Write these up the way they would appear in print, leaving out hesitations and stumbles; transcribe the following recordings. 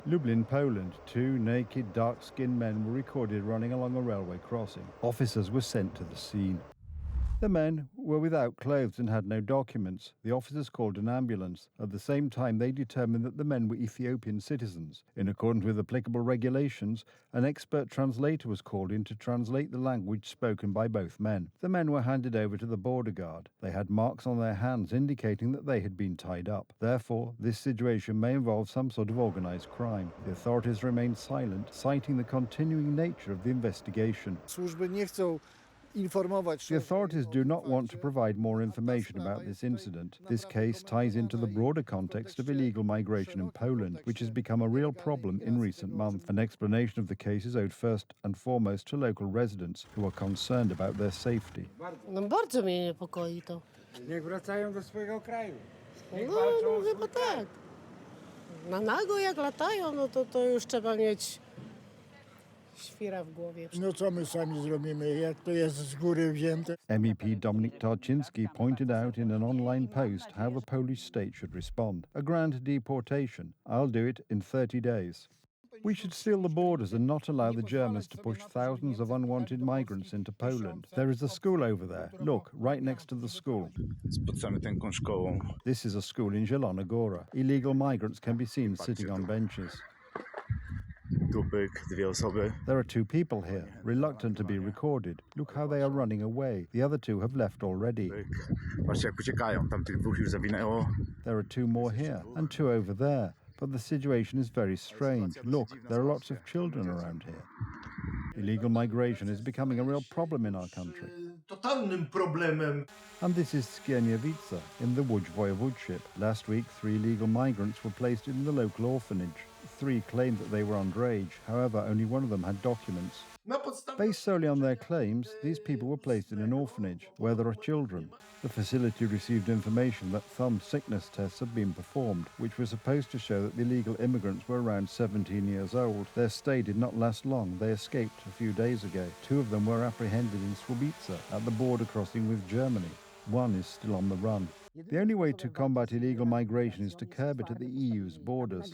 Lublin, Poland, two naked, dark-skinned men were recorded running along a railway crossing. Officers were sent to the scene. The men were without clothes and had no documents. The officers called an ambulance. At the same time, they determined that the men were Ethiopian citizens. In accordance with applicable regulations, an expert translator was called in to translate the language spoken by both men. The men were handed over to the border guard. They had marks on their hands indicating that they had been tied up. Therefore, this situation may involve some sort of organized crime. The authorities remained silent, citing the continuing nature of the investigation. The authorities do not want to provide more information about this incident. This case ties into the broader context of illegal migration in Poland, which has become a real problem in recent months. An explanation of the case is owed first and foremost to local residents who are concerned about their safety. Bardzo mnie niepokoi to. Niech wracają do swojego kraju. No chyba tak. Na nago jak latają, no to już trzeba mieć świra w głowie. No co my sami zrobimy, jak to jest z góry wzięte? MEP Dominik Tarczynski pointed out in an online post how the Polish state should respond. A grand deportation. I'll do it in 30 days. We should seal the borders and not allow the Germans to push thousands of unwanted migrants into Poland. There is a school over there. Look, right next to the school. This is a school in Zielona Góra. Illegal migrants can be seen sitting on benches. There are two people here, reluctant to be recorded. Look how they are running away. The other two have left already. There are two more here, and two over there. But the situation is very strange. Look, there are lots of children around here. Illegal migration is becoming a real problem in our country. And this is Skierniewice, in the Łódź Voivodeship. Last week, 3 illegal migrants were placed in the local orphanage. 3 claimed that they were underage. However, only one of them had documents. Based solely on their claims, these people were placed in an orphanage where there are children. The facility received information that thumb sickness tests had been performed, which were supposed to show that the illegal immigrants were around 17 years old. Their stay did not last long. They escaped a few days ago. 2 of them were apprehended in Słubice, at the border crossing with Germany. 1 is still on the run. The only way to combat illegal migration is to curb it at the EU's borders.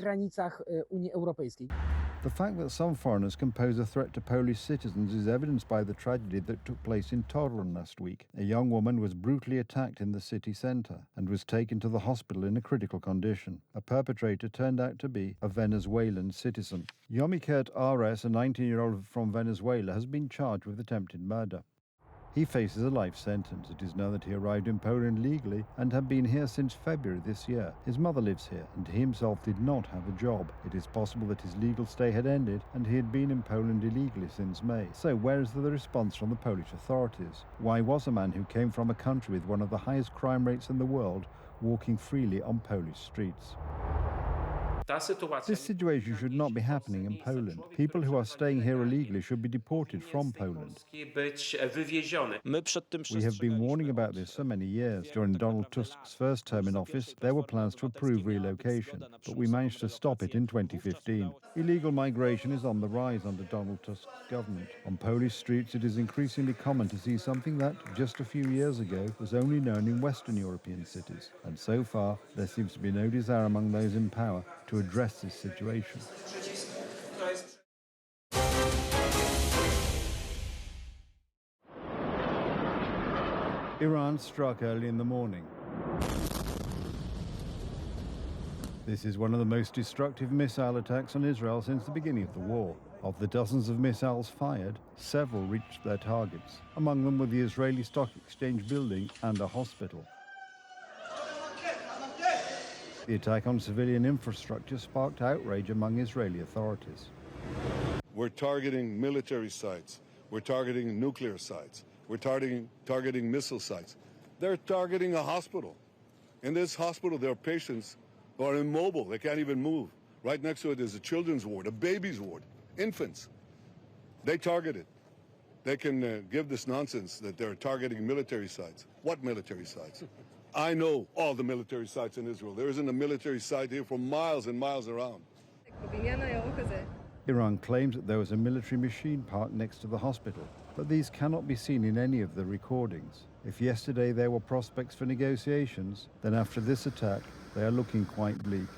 The fact that some foreigners can pose a threat to Polish citizens is evidenced by the tragedy that took place in Torun last week. A young woman was brutally attacked in the city centre and was taken to the hospital in a critical condition. A perpetrator turned out to be a Venezuelan citizen. Yomikert Ares, a 19-year-old from Venezuela, has been charged with attempted murder. He faces a life sentence. It is known that he arrived in Poland legally and had been here since February this year. His mother lives here and he himself did not have a job. It is possible that his legal stay had ended and he had been in Poland illegally since May. So where is the response from the Polish authorities? Why was a man who came from a country with one of the highest crime rates in the world walking freely on Polish streets? This situation should not be happening in Poland. People who are staying here illegally should be deported from Poland. We have been warning about this for many years. During Donald Tusk's first term in office, there were plans to approve relocation, but we managed to stop it in 2015. Illegal migration is on the rise under Donald Tusk's government. On Polish streets, it is increasingly common to see something that, just a few years ago, was only known in Western European cities. And so far, there seems to be no desire among those in power to address this situation. Iran struck early in the morning. This is one of the most destructive missile attacks on Israel since the beginning of the war. Of the dozens of missiles fired, several reached their targets. Among them were the Israeli Stock Exchange building and a hospital. The attack on civilian infrastructure sparked outrage among Israeli authorities. We're targeting military sites. We're targeting nuclear sites. We're targeting missile sites. They're targeting a hospital. In this hospital, there are patients who are immobile. They can't even move. Right next to it is a children's ward, a baby's ward, infants. They target it. They can give this nonsense that they're targeting military sites. What military sites? I know all the military sites in Israel. There isn't a military site here for miles and miles around. Iran claims that there was a military machine parked next to the hospital, but these cannot be seen in any of the recordings. If yesterday there were prospects for negotiations, then after this attack, they are looking quite bleak.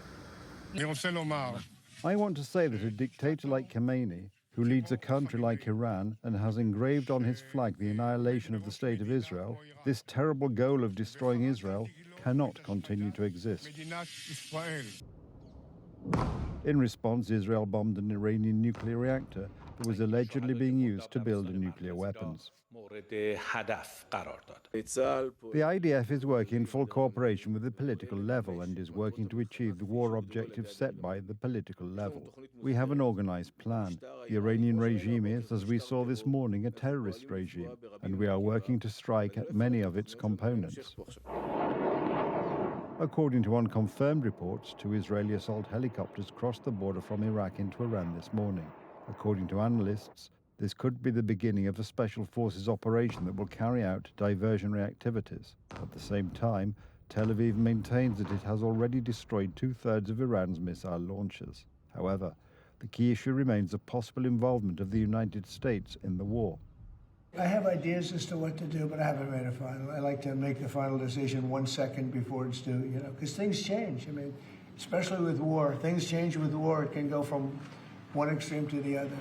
Et on fait l'hommage I want to say that a dictator like Khamenei, who leads a country like Iran and has engraved on his flag the annihilation of the State of Israel, this terrible goal of destroying Israel cannot continue to exist. In response, Israel bombed an Iranian nuclear reactor that was allegedly being used to build nuclear weapons. The IDF is working in full cooperation with the political level and is working to achieve the war objectives set by the political level. We have an organized plan. The Iranian regime is, as we saw this morning, a terrorist regime, and we are working to strike at many of its components. According to unconfirmed reports, 2 Israeli assault helicopters crossed the border from Iraq into Iran this morning. According to analysts, this could be the beginning of a special forces operation that will carry out diversionary activities. At the same time, Tel Aviv maintains that it has already destroyed 2/3 of Iran's missile launchers. However, the key issue remains the possible involvement of the United States in the war. I have ideas as to what to do, but I haven't made a final. I like to make the final decision 1 second before it's due, because things change. I mean, especially with war. Things change with war. It can go from one extreme to the other.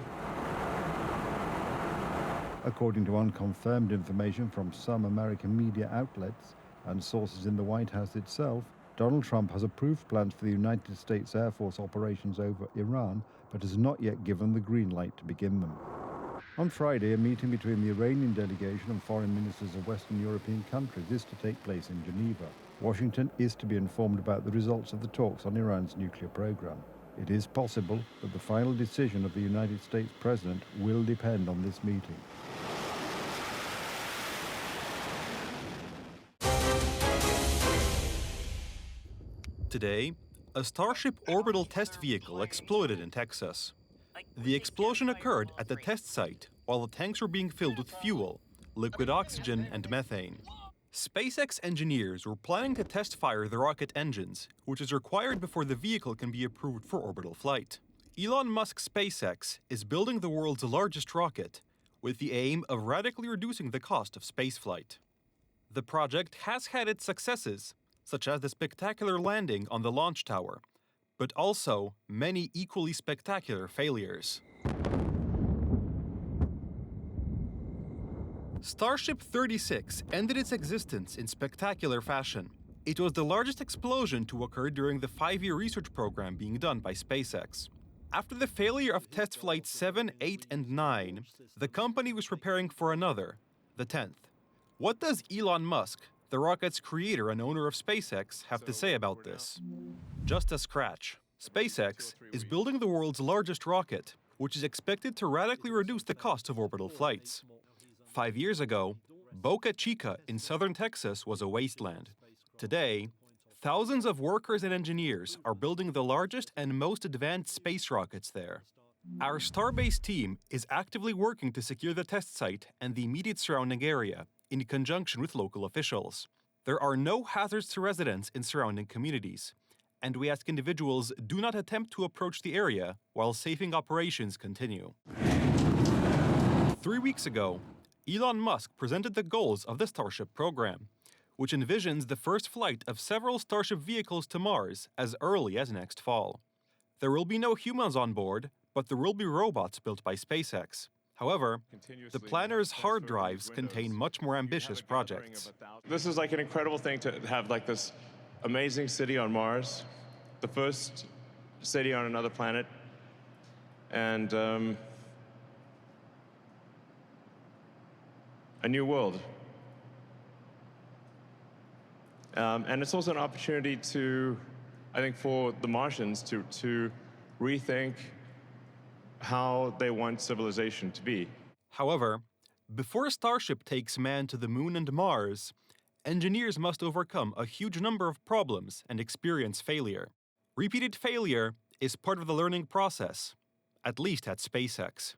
According to unconfirmed information from some American media outlets and sources in the White House itself, Donald Trump has approved plans for the United States Air Force operations over Iran, but has not yet given the green light to begin them. On Friday, a meeting between the Iranian delegation and foreign ministers of Western European countries is to take place in Geneva. Washington is to be informed about the results of the talks on Iran's nuclear program. It is possible that the final decision of the United States president will depend on this meeting. Today, a Starship orbital test vehicle exploded in Texas. The explosion occurred at the test site while the tanks were being filled with fuel, liquid oxygen, and methane. SpaceX engineers were planning to test fire the rocket engines, which is required before the vehicle can be approved for orbital flight. Elon Musk's SpaceX is building the world's largest rocket, with the aim of radically reducing the cost of spaceflight. The project has had its successes, such as the spectacular landing on the launch tower, but also many equally spectacular failures. Starship 36 ended its existence in spectacular fashion. It was the largest explosion to occur during the 5-year research program being done by SpaceX. After the failure of test flights 7, 8, and 9, the company was preparing for another, the 10th. What does Elon Musk, the rocket's creator and owner of SpaceX, have to say about this? Just a scratch. SpaceX is building the world's largest rocket, which is expected to radically reduce the cost of orbital flights. 5 years ago, Boca Chica in southern Texas was a wasteland. Today, thousands of workers and engineers are building the largest and most advanced space rockets there. Our Starbase team is actively working to secure the test site and the immediate surrounding area, in conjunction with local officials. There are no hazards to residents in surrounding communities, and we ask individuals do not attempt to approach the area while safing operations continue. 3 weeks ago, Elon Musk presented the goals of the Starship program, which envisions the first flight of several Starship vehicles to Mars as early as next fall. There will be no humans on board, but there will be robots built by SpaceX. However, the planner's hard drives contain much more ambitious projects. This is like an incredible thing to have, like this amazing city on Mars, the first city on another planet, and a new world. And it's also an opportunity to, I think, for the Martians to rethink how they want civilization to be. However, before Starship takes man to the Moon and Mars, engineers must overcome a huge number of problems and experience failure. Repeated failure is part of the learning process, at least at SpaceX.